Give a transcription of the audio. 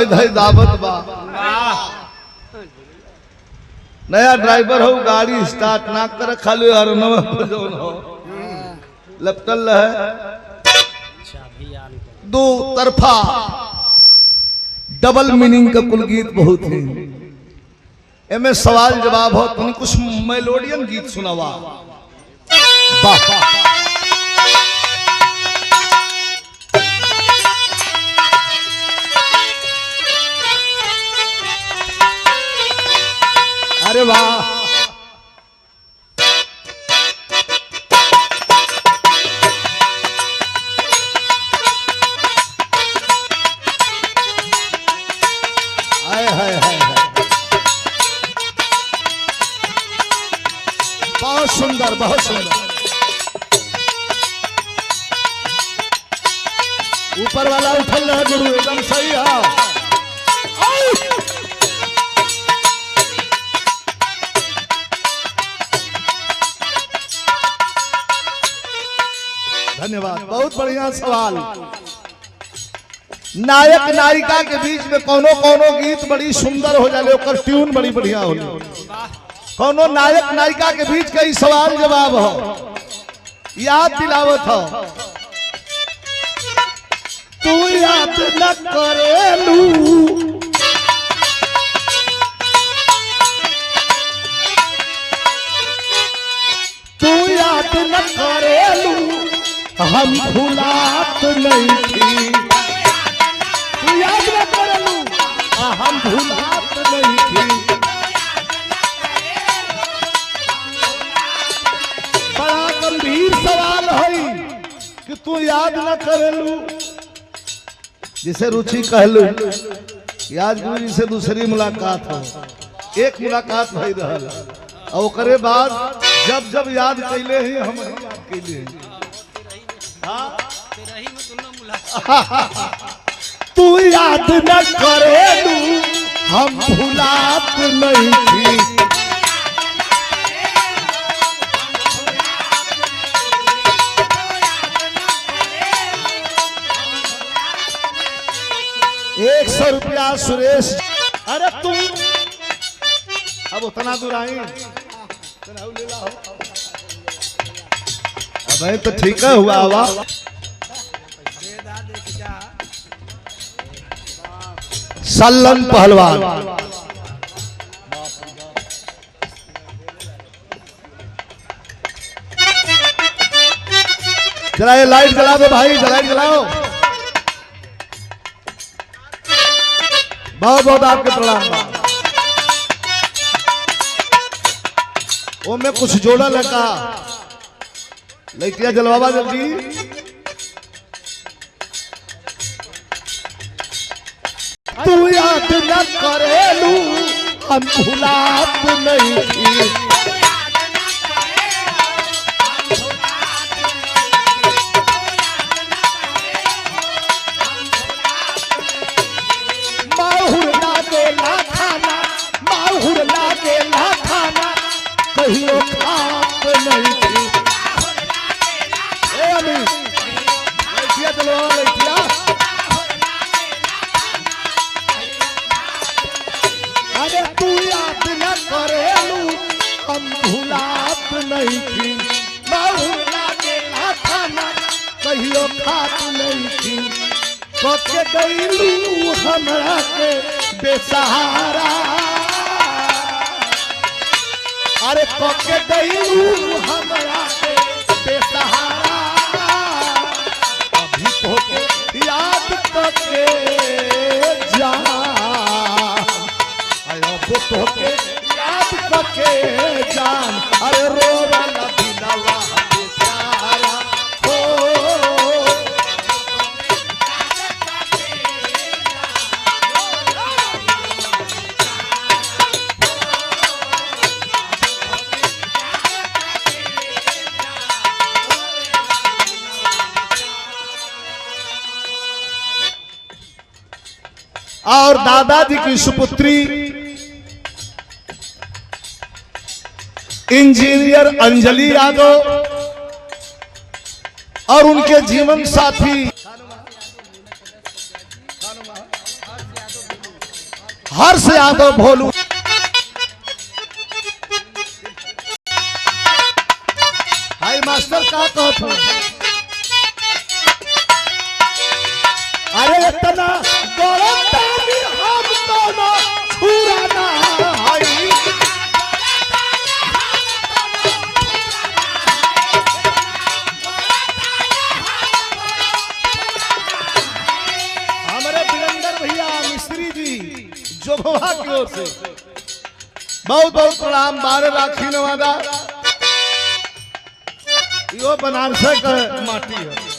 धई दावत बा। नया ड्राइवर हो, गाड़ी स्टार्ट ना कर, खाली हर नवा हो लपटल है। दो तरफा डबल मीनिंग का कुल गीत बहुत है। एमे सवाल जवाब हो, तुम कुछ मेलोडियन गीत सुनावा। वाह अरे वाह बहुत सुंदर बहुत सुंदर। ऊपर वाला उठल है गुरु, एकदम सही है। धन्यवाद, बहुत बढ़िया सवाल। नायक नायिका के बीच में कोनो कोनो गीत बड़ी सुंदर हो जाले, ओकर ट्यून बड़ी बढ़िया हो जाले। कोनो नायक नायिका के बीच कई सवाल जवाब हो, याद दिलावत हो। तू याद न करेलू, तू याद न करेलू, हम भुलात नहीं थी। तू याद न करेलू, हम भुलात नहीं थी। गंभीर सवाल है कि तू याद न करेलू। जिसे रुचि कहलू, याद गुरु जी से दूसरी मुलाकात हो, एक मुलाकात भई रहल, और ओकरे बाद जब जब याद कैले ही हम याद कैले। तू याद न करेलू, हम भुलात नहीं थी। ₹100 सुरेश। अरे तुम अब उतना दूर आई, अबे तो ठीक है हुआ हुआ। सल्लन पहलवान, जरा ये लाइट जला दो भाई, लाइट जलाओ। बहुत बहुत आपके प्रणाम। वो में कुछ जोड़ा लगा, लाइटिया जलवावा जल्दी। तू याद न करेलू, हम भुलात नहीं थी। कहियो खाप नहीं थी। ए अमी लइटिया चलो लइटिया। अरे तू याद न करेलू, हम भुलात नहीं थी। बहुला के खाना कहियो खाप नहीं थी। कके गईलू हमरा के बेसहारा। अरे कके गईलू हमरा के बेसहारा। अभी तो के याद करके जान, अब तो के याद करके जान। अरे रोवा न दिलवा बेचारा हो। और दादाजी की सुपुत्री इंजीनियर अंजलि यादव और उनके जीवन साथी हर्ष यादव भोलू। हाय मास्टर का कहत हो? अरे इतना गौरवतानी हम तो ना छुरा ना हाय। हमारे वीरेंद्र भैया मिस्त्री जी जोभवा की ओर से बहुत बहुत प्रणाम। 12 राखी नवादा यो बनारस का माटी है।